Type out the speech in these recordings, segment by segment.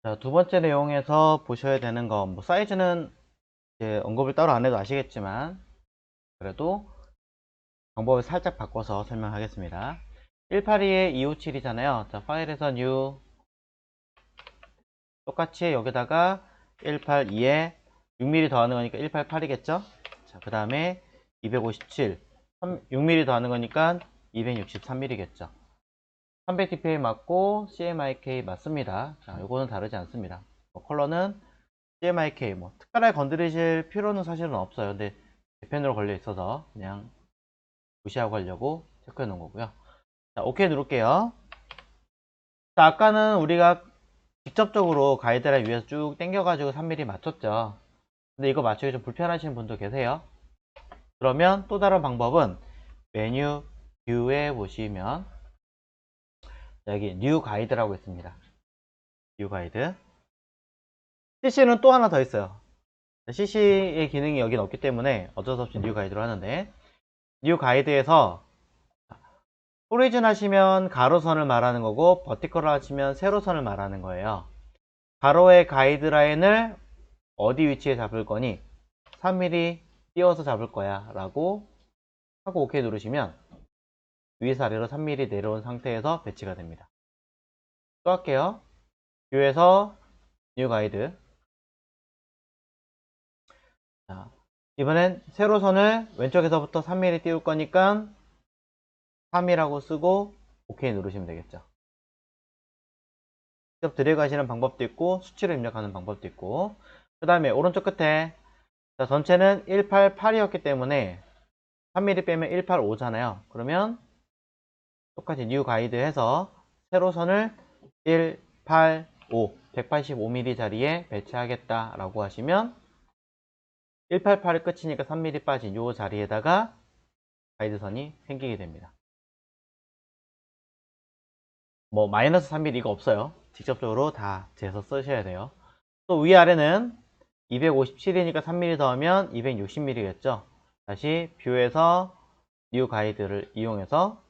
자, 두 번째 내용에서 보셔야 되는 거, 뭐 사이즈는 이제 언급을 따로 안 해도 아시겠지만, 그래도 방법을 살짝 바꿔서 설명하겠습니다. 182에 257이잖아요. 자, 파일에서 new, 똑같이 여기다가 182에 6mm 더하는 거니까 188이겠죠? 자, 그 다음에 257, 6mm 더하는 거니까 263mm겠죠? 300dpi 맞고 CMYK 맞습니다. 자, 요거는 다르지 않습니다. 컬러는 CMYK, 뭐 특별하게 건드리실 필요는 사실은 없어요. 근데 펜으로 걸려 있어서 그냥 무시하고 하려고 체크해 놓은 거고요. 자, 오케이 누를게요. 자, 아까는 우리가 직접적으로 가이드라인 위에서 쭉 당겨가지고 3mm 맞췄죠. 근데 이거 맞추기 좀 불편하신 분도 계세요. 그러면 또 다른 방법은 메뉴 뷰에 보시면 여기 뉴 가이드라고 있습니다. 뉴 가이드. CC는 또 하나 더 있어요. CC의 기능이 여긴 없기 때문에 어쩔 수 없이 뉴 가이드로 하는데, 뉴 가이드에서 오리진 하시면 가로선을 말하는 거고 버티컬 하시면 세로선을 말하는 거예요. 가로의 가이드라인을 어디 위치에 잡을 거니 3mm 띄워서 잡을 거야 라고 하고 OK 누르시면 위에서 아래로 3mm 내려온 상태에서 배치가 됩니다. 또 할게요. 뷰에서 뉴 가이드. 자, 이번엔 세로선을 왼쪽에서부터 3mm 띄울 거니까 3이라고 쓰고 OK 누르시면 되겠죠. 직접 들어가시는 방법도 있고 수치를 입력하는 방법도 있고, 그 다음에 오른쪽 끝에, 자, 전체는 188이었기 때문에 3mm 빼면 185잖아요. 그러면 똑같이 new 가이드 해서 세로선을 185, 185mm 자리에 배치하겠다 라고 하시면 188이 끝이니까 3mm 빠진 이 자리에다가 가이드선이 생기게 됩니다. 뭐 마이너스 3mm가 없어요. 직접적으로 다 재서 쓰셔야 돼요. 또 위아래는 257이니까 3mm 더하면 260mm겠죠. 다시 뷰에서 뉴 가이드를 이용해서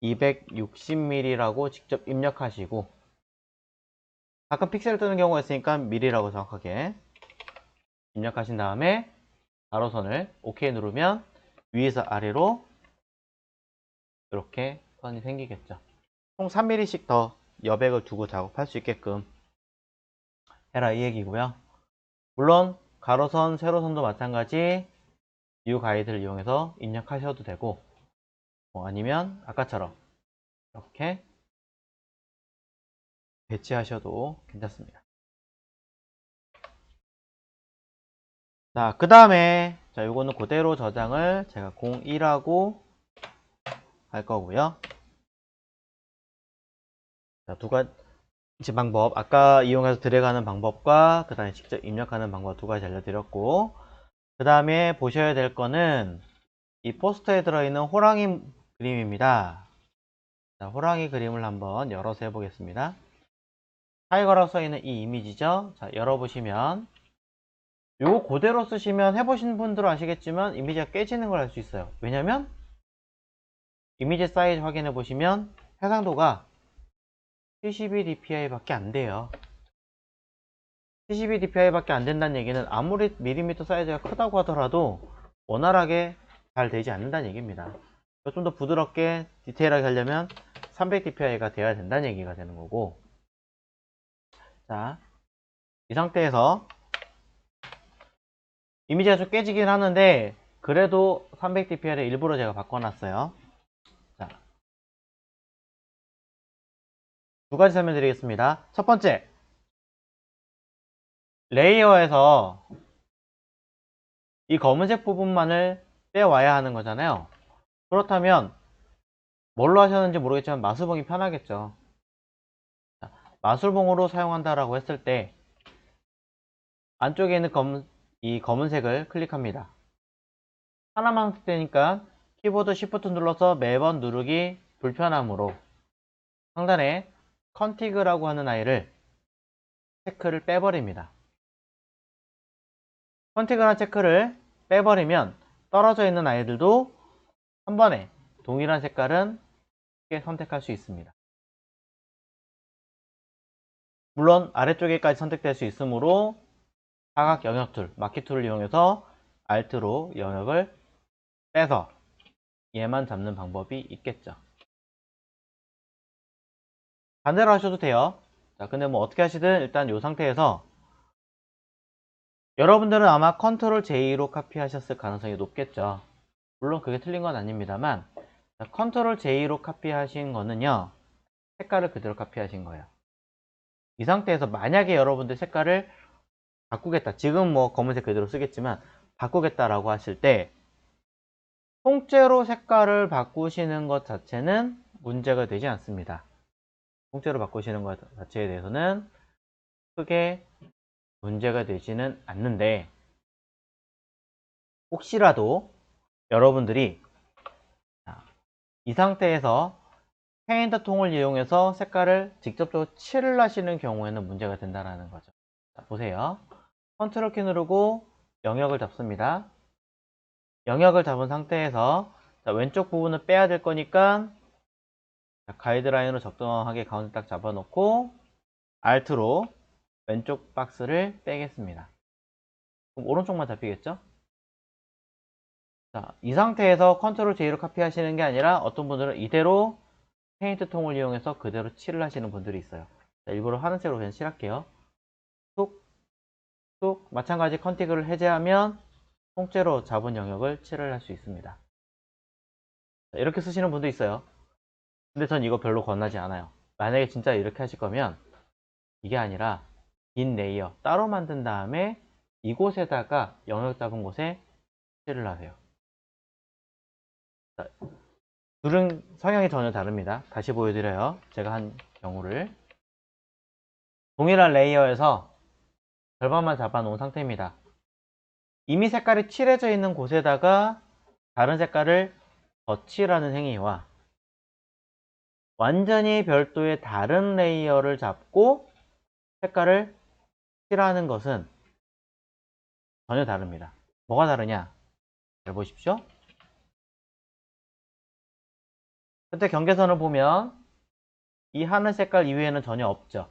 260mm라고 직접 입력하시고, 가끔 픽셀 뜨는 경우가 있으니까 mm라고 정확하게 입력하신 다음에 가로선을 OK 누르면 위에서 아래로 이렇게 선이 생기겠죠. 총 3mm씩 더 여백을 두고 작업할 수 있게끔 해라 이 얘기고요. 물론 가로선, 세로선도 마찬가지 뉴 가이드를 이용해서 입력하셔도 되고, 아니면 아까처럼 이렇게 배치하셔도 괜찮습니다. 자, 그 다음에 자, 요거는 그대로 저장을 제가 01하고 할 거고요. 자, 두 가지 방법, 아까 이용해서 들어가는 방법과 그 다음에 직접 입력하는 방법 두 가지 알려드렸고, 그 다음에 보셔야 될 거는 이 포스터에 들어있는 호랑이 그림입니다. 자, 호랑이 그림을 한번 열어서 해보겠습니다. 타이거라고 써있는 이 이미지죠. 자, 열어보시면 요거 그대로 쓰시면 해보신 분들은 아시겠지만 이미지가 깨지는 걸 알 수 있어요. 왜냐면 이미지 사이즈 확인해 보시면 해상도가 72dpi 밖에 안 돼요. 72dpi 밖에 안 된다는 얘기는 아무리 밀리미터 사이즈가 크다고 하더라도 원활하게 잘 되지 않는다는 얘기입니다. 좀 더 부드럽게 디테일하게 하려면 300dpi가 돼야 된다는 얘기가 되는 거고, 자, 이 상태에서 이미지가 좀 깨지긴 하는데 그래도 300dpi를 일부러 제가 바꿔놨어요. 자, 두 가지 설명드리겠습니다. 첫 번째, 레이어에서 이 검은색 부분만을 빼와야 하는 거잖아요. 그렇다면 뭘로 하셨는지 모르겠지만 마술봉이 편하겠죠. 자, 마술봉으로 사용한다라고 했을 때 안쪽에 있는 이 검은색을 클릭합니다. 하나만 선택되니까 키보드 Shift 눌러서 매번 누르기 불편하므로 상단에 컨티그라고 하는 아이를 체크를 빼버립니다. 컨티그라는 체크를 빼버리면 떨어져 있는 아이들도 한 번에 동일한 색깔은 쉽게 선택할 수 있습니다. 물론 아래쪽에까지 선택될 수 있으므로 사각 영역 툴, 마키 툴을 이용해서 Alt로 영역을 빼서 얘만 잡는 방법이 있겠죠. 반대로 하셔도 돼요. 자, 근데 뭐 어떻게 하시든 일단 이 상태에서 여러분들은 아마 컨트롤 J로 카피하셨을 가능성이 높겠죠. 물론 그게 틀린 건 아닙니다만 컨트롤 J로 카피하신 거는요, 색깔을 그대로 카피하신 거예요. 이 상태에서 만약에 여러분들 색깔을 바꾸겠다, 지금 뭐 검은색 그대로 쓰겠지만 바꾸겠다라고 하실 때 통째로 색깔을 바꾸시는 것 자체는 문제가 되지 않습니다. 통째로 바꾸시는 것 자체에 대해서는 크게 문제가 되지는 않는데, 혹시라도 여러분들이 이 상태에서 페인트 통을 이용해서 색깔을 직접적으로 칠을 하시는 경우에는 문제가 된다는 거죠. 자, 보세요. 컨트롤 키 누르고 영역을 잡습니다. 영역을 잡은 상태에서 자, 왼쪽 부분을 빼야 될 거니까 가이드라인으로 적당하게 가운데 딱 잡아놓고 Alt로 왼쪽 박스를 빼겠습니다. 그럼 오른쪽만 잡히겠죠? 자, 이 상태에서 컨트롤 J로 카피하시는 게 아니라 어떤 분들은 이대로 페인트 통을 이용해서 그대로 칠을 하시는 분들이 있어요. 자, 일부러 하늘색으로 그냥 칠할게요. 툭, 툭. 마찬가지 컨티그를 해제하면 통째로 잡은 영역을 칠을 할 수 있습니다. 자, 이렇게 쓰시는 분도 있어요. 근데 전 이거 별로 권하지 않아요. 만약에 진짜 이렇게 하실 거면 이게 아니라 긴 레이어 따로 만든 다음에 이곳에다가 영역 잡은 곳에 칠을 하세요. 자, 둘은 성향이 전혀 다릅니다. 다시 보여드려요. 제가 한 경우를. 동일한 레이어에서 절반만 잡아 놓은 상태입니다. 이미 색깔이 칠해져 있는 곳에다가 다른 색깔을 덧칠하는 행위와 완전히 별도의 다른 레이어를 잡고 색깔을 칠하는 것은 전혀 다릅니다. 뭐가 다르냐? 잘 보십시오. 현재 경계선을 보면 이 하늘 색깔 이외에는 전혀 없죠.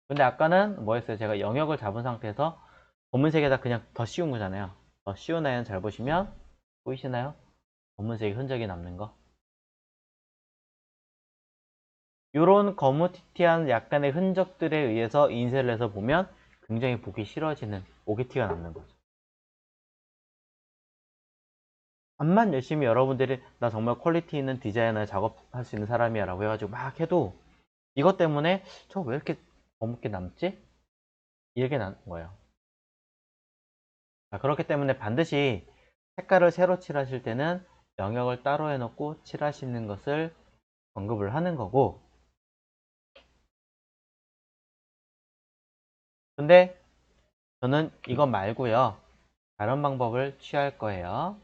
근데 아까는 뭐 했어요? 제가 영역을 잡은 상태에서 검은색에다 그냥 더 씌운 거잖아요. 더 씌운 라인을 잘 보시면 보이시나요? 검은색의 흔적이 남는 거. 이런 거무튀튀한 약간의 흔적들에 의해서 인쇄를 해서 보면 굉장히 보기 싫어지는 오게티가 남는 거죠. 암만 열심히 여러분들이 나 정말 퀄리티 있는 디자이너 작업할 수 있는 사람이야 라고 해가지고 막 해도 이것 때문에 저 왜 이렇게 거뭇게 남지? 이렇게 나는 거예요. 자, 그렇기 때문에 반드시 색깔을 새로 칠하실 때는 영역을 따로 해놓고 칠하시는 것을 언급을 하는 거고, 근데 저는 이거 말고요 다른 방법을 취할 거예요.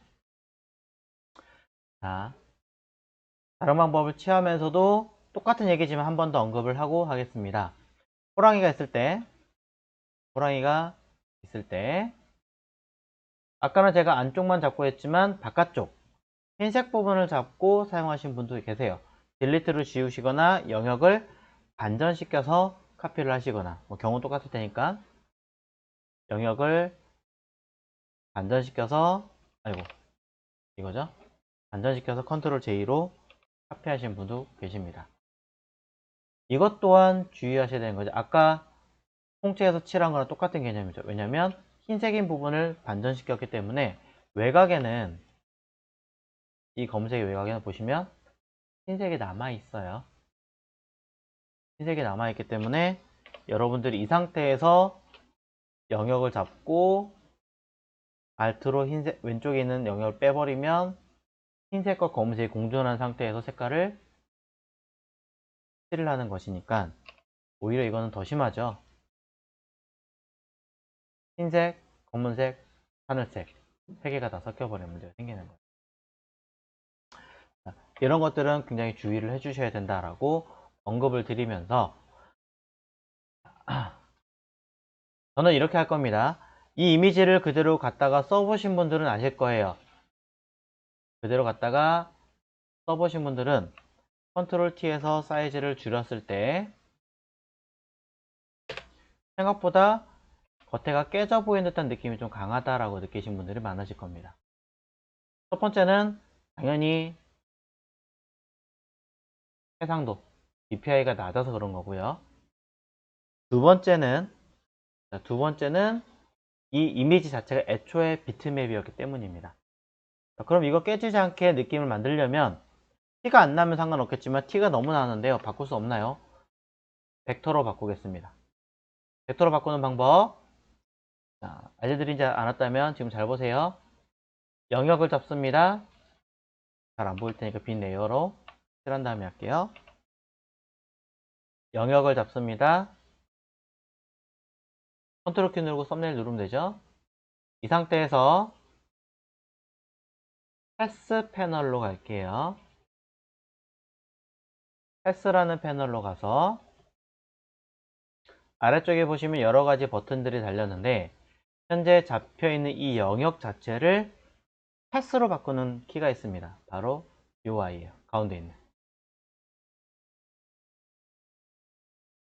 자, 다른 방법을 취하면서도 똑같은 얘기지만 한 번 더 언급을 하고 하겠습니다. 호랑이가 있을 때 아까는 제가 안쪽만 잡고 했지만 바깥쪽 흰색 부분을 잡고 사용하신 분도 계세요. 딜리트를 지우시거나 영역을 반전시켜서 카피를 하시거나 뭐 경우 똑같을 테니까 영역을 반전시켜서 이거죠. 반전시켜서 컨트롤 J로 카피하신 분도 계십니다. 이것 또한 주의하셔야 되는 거죠. 아까 통째에서 칠한 거랑 똑같은 개념이죠. 왜냐면 흰색인 부분을 반전시켰기 때문에 외곽에는 이 검은색의 외곽에는 보시면 흰색이 남아 있어요. 흰색이 남아 있기 때문에 여러분들이 이 상태에서 영역을 잡고 Alt로 흰색 왼쪽에 있는 영역을 빼버리면 흰색과 검은색이 공존한 상태에서 색깔을 칠을 하는 것이니까 오히려 이거는 더 심하죠. 흰색, 검은색, 하늘색 세 개가 다 섞여버리는 문제가 생기는 거예요. 이런 것들은 굉장히 주의를 해주셔야 된다라고 언급을 드리면서 저는 이렇게 할 겁니다. 이 이미지를 그대로 갖다가 써보신 분들은 아실 거예요. 그대로 갖다가 써보신 분들은 컨트롤 T에서 사이즈를 줄였을 때 생각보다 겉에가 깨져 보이는 듯한 느낌이 좀 강하다라고 느끼신 분들이 많으실 겁니다. 첫 번째는 당연히 해상도, DPI가 낮아서 그런 거고요. 두 번째는 이 이미지 자체가 애초에 비트맵이었기 때문입니다. 그럼 이거 깨지지 않게 느낌을 만들려면 티가 안 나면 상관없겠지만 티가 너무 나는데요. 바꿀 수 없나요? 벡터로 바꾸겠습니다. 벡터로 바꾸는 방법, 자, 알려드리지 않았다면 지금 잘 보세요. 영역을 잡습니다. 잘 안 보일 테니까 빈 레이어로 칠한 다음에 할게요. 영역을 잡습니다. 컨트롤 키 누르고 썸네일 누르면 되죠. 이 상태에서 패스 패널로 갈게요. 패스라는 패널로 가서 아래쪽에 보시면 여러 가지 버튼들이 달렸는데 현재 잡혀있는 이 영역 자체를 패스로 바꾸는 키가 있습니다. 바로 UI예요. 가운데 있는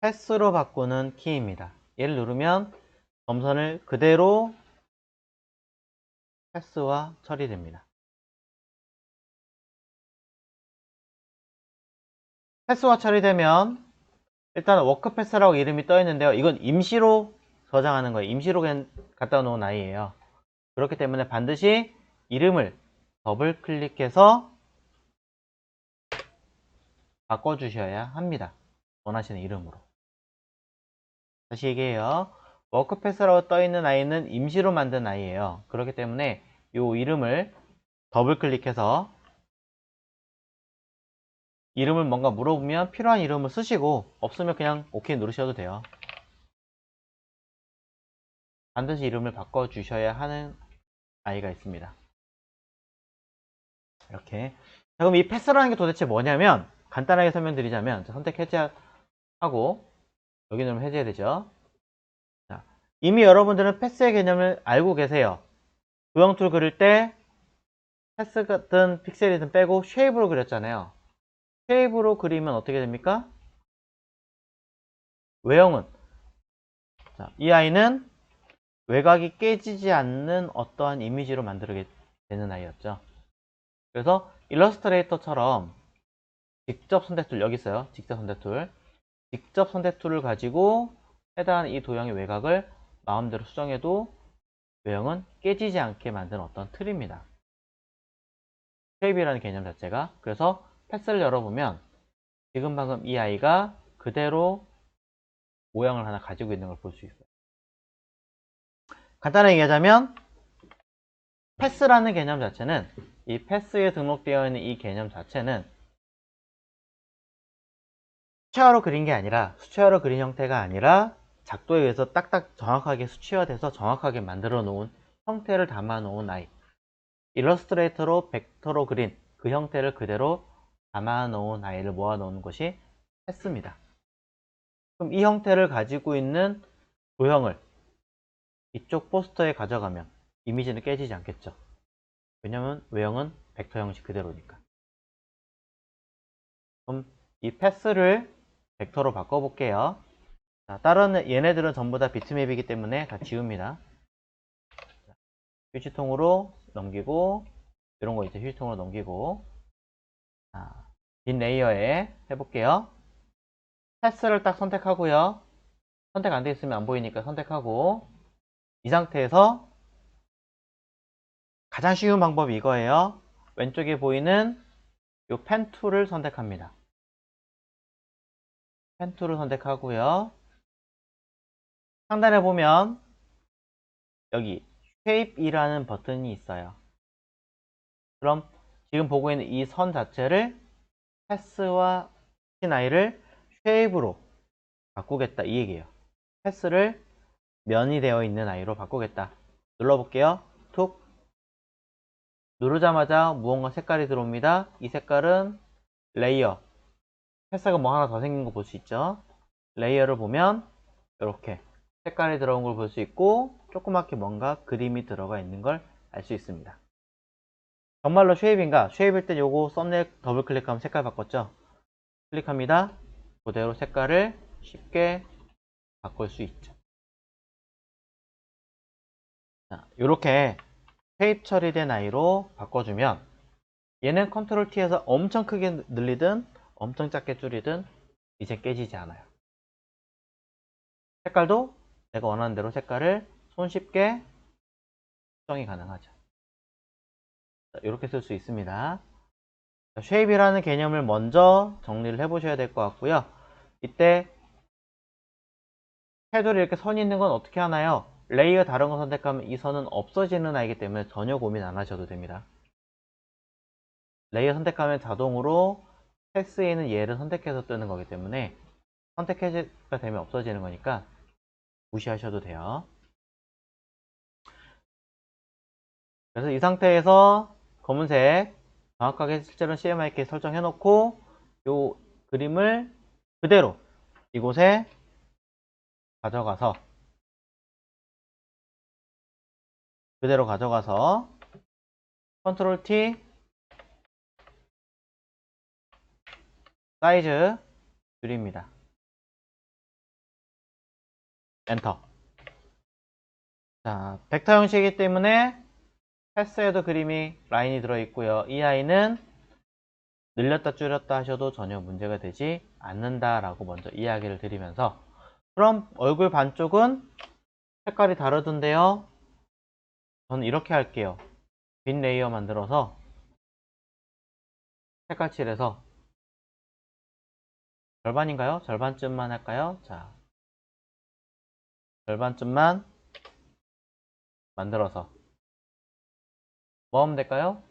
패스로 바꾸는 키입니다. 얘를 누르면 점선을 그대로 패스와 처리됩니다. 패스와 처리되면 일단 워크패스라고 이름이 떠 있는데요. 이건 임시로 저장하는 거예요. 임시로 그냥 갖다 놓은 아이예요. 그렇기 때문에 반드시 이름을 더블 클릭해서 바꿔주셔야 합니다. 원하시는 이름으로. 다시 얘기해요. 워크패스라고 떠 있는 아이는 임시로 만든 아이예요. 그렇기 때문에 이 이름을 더블 클릭해서 이름을 뭔가 물어보면 필요한 이름을 쓰시고 없으면 그냥 OK 누르셔도 돼요. 반드시 이름을 바꿔주셔야 하는 아이가 있습니다. 이렇게. 자, 그럼 이 패스라는 게 도대체 뭐냐면 간단하게 설명드리자면 선택 해제하고 여기 누르면 해제해야 되죠. 자, 이미 여러분들은 패스의 개념을 알고 계세요. 도형 툴 그릴 때 패스든 픽셀이든 빼고 쉐입으로 그렸잖아요. 쉐입으로 그리면 어떻게 됩니까? 외형은 자, 이 아이는 외곽이 깨지지 않는 어떠한 이미지로 만들게 되는 아이였죠. 그래서 일러스트레이터처럼 직접 선택툴 여기 있어요. 직접 선택툴. 직접 선택툴을 가지고 해당하는 이 도형의 외곽을 마음대로 수정해도 외형은 깨지지 않게 만든 어떤 틀입니다. 쉐입이라는 개념 자체가. 그래서 패스를 열어보면 지금 방금 이 아이가 그대로 모양을 하나 가지고 있는 걸 볼 수 있어요. 간단하게 얘기하자면 패스라는 개념 자체는 이 패스에 등록되어 있는 이 개념 자체는 수채화로 그린 게 아니라 수채화로 그린 형태가 아니라 작도에 의해서 딱딱 정확하게 수치화돼서 정확하게 만들어 놓은 형태를 담아 놓은 아이. 일러스트레이터로 벡터로 그린 그 형태를 그대로 담아 놓은 아이를 모아 놓은 것이 패스입니다. 그럼 이 형태를 가지고 있는 도형을 이쪽 포스터에 가져가면 이미지는 깨지지 않겠죠. 왜냐면 외형은 벡터 형식 그대로니까. 그럼 이 패스를 벡터로 바꿔볼게요. 자, 다른 얘네들은 전부 다 비트맵이기 때문에 다 지웁니다. 휴지통으로 넘기고 이런 거 이제 휴지통으로 넘기고 자, 빈 레이어에 해볼게요. 패스를 딱 선택하고요. 선택 안 돼 있으면 안 보이니까 선택하고 이 상태에서 가장 쉬운 방법이 이거예요. 왼쪽에 보이는 이 펜 툴을 선택합니다. 펜 툴을 선택하고요. 상단에 보면 여기 Shape이라는 버튼이 있어요. 그럼 지금 보고 있는 이 선 자체를 패스와 CNI를 Shape으로 바꾸겠다 이 얘기예요. 패스를 면이 되어 있는 아이로 바꾸겠다. 눌러볼게요. 툭 누르자마자 무언가 색깔이 들어옵니다. 이 색깔은 레이어. 패스가 뭐 하나 더 생긴 거 볼 수 있죠. 레이어를 보면 이렇게 색깔이 들어온 걸 볼 수 있고 조그맣게 뭔가 그림이 들어가 있는 걸 알 수 있습니다. 정말로 쉐입인가? 쉐입일 때 요거 썸네일 더블 클릭하면 색깔 바꿨죠. 클릭합니다. 그대로 색깔을 쉽게 바꿀 수 있죠. 자, 이렇게 쉐입 처리된 아이로 바꿔주면 얘는 컨트롤 T에서 엄청 크게 늘리든 엄청 작게 줄이든 이제 깨지지 않아요. 색깔도 내가 원하는 대로 색깔을 손쉽게 수정이 가능하죠. 자, 이렇게 쓸 수 있습니다. 쉐입이라는 개념을 먼저 정리를 해 보셔야 될 것 같고요. 이때 섀도우에 이렇게 선이 있는 건 어떻게 하나요? 레이어 다른 거 선택하면 이 선은 없어지는 아이기 때문에 전혀 고민 안 하셔도 됩니다. 레이어 선택하면 자동으로 패스에 있는 얘를 선택해서 뜨는 거기 때문에 선택해가 되면 없어지는 거니까 무시하셔도 돼요. 그래서 이 상태에서 검은색 정확하게 실제로 CMYK 설정해 놓고 이 그림을 그대로 이곳에 가져가서 컨트롤 T 사이즈 줄입니다. 엔터. 자, 벡터 형식이기 때문에 패스에도 그림이 라인이 들어있고요. 이 아이는 늘렸다 줄였다 하셔도 전혀 문제가 되지 않는다라고 먼저 이야기를 드리면서 그럼 얼굴 반쪽은 색깔이 다르던데요. 저는 이렇게 할게요. 빈 레이어 만들어서 색깔 칠해서 절반인가요? 절반쯤만 할까요? 자, 절반쯤만 만들어서 뭐 하면 될까요?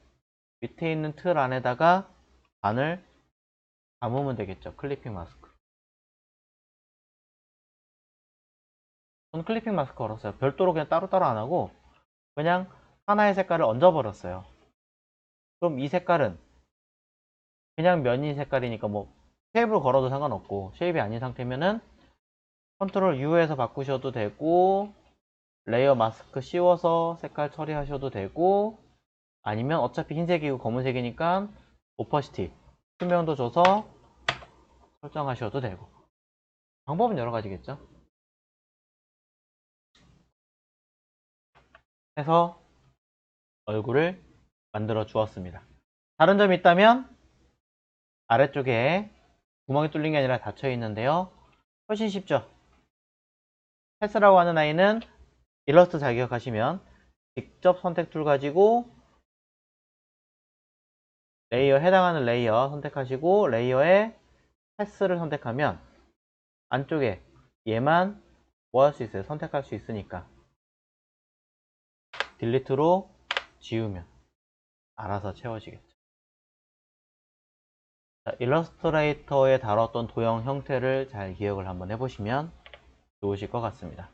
밑에 있는 틀 안에다가 반을 담으면 되겠죠. 클리핑 마스크. 저는 클리핑 마스크 걸었어요. 별도로 그냥 따로따로 안 하고 그냥 하나의 색깔을 얹어 버렸어요. 그럼 이 색깔은 그냥 면이 색깔이니까 뭐 쉐입으로 걸어도 상관없고 쉐입이 아닌 상태면은 컨트롤 U에서 바꾸셔도 되고 레이어 마스크 씌워서 색깔 처리하셔도 되고 아니면 어차피 흰색이고 검은색이니까 오퍼시티 투명도 줘서 설정하셔도 되고 방법은 여러 가지겠죠. 해서 얼굴을 만들어 주었습니다. 다른 점이 있다면 아래쪽에 구멍이 뚫린 게 아니라 닫혀 있는데요. 훨씬 쉽죠. 패스라고 하는 아이는 일러스트 자격하시면 직접 선택 툴 가지고 레이어 해당하는 레이어 선택하시고 레이어에 패스를 선택하면 안쪽에 얘만 뭐 할 수 있어요? 선택할 수 있으니까 딜리트로 지우면 알아서 채워지겠죠. 자, 일러스트레이터에 다뤘던 도형 형태를 잘 기억을 한번 해보시면 좋으실 것 같습니다.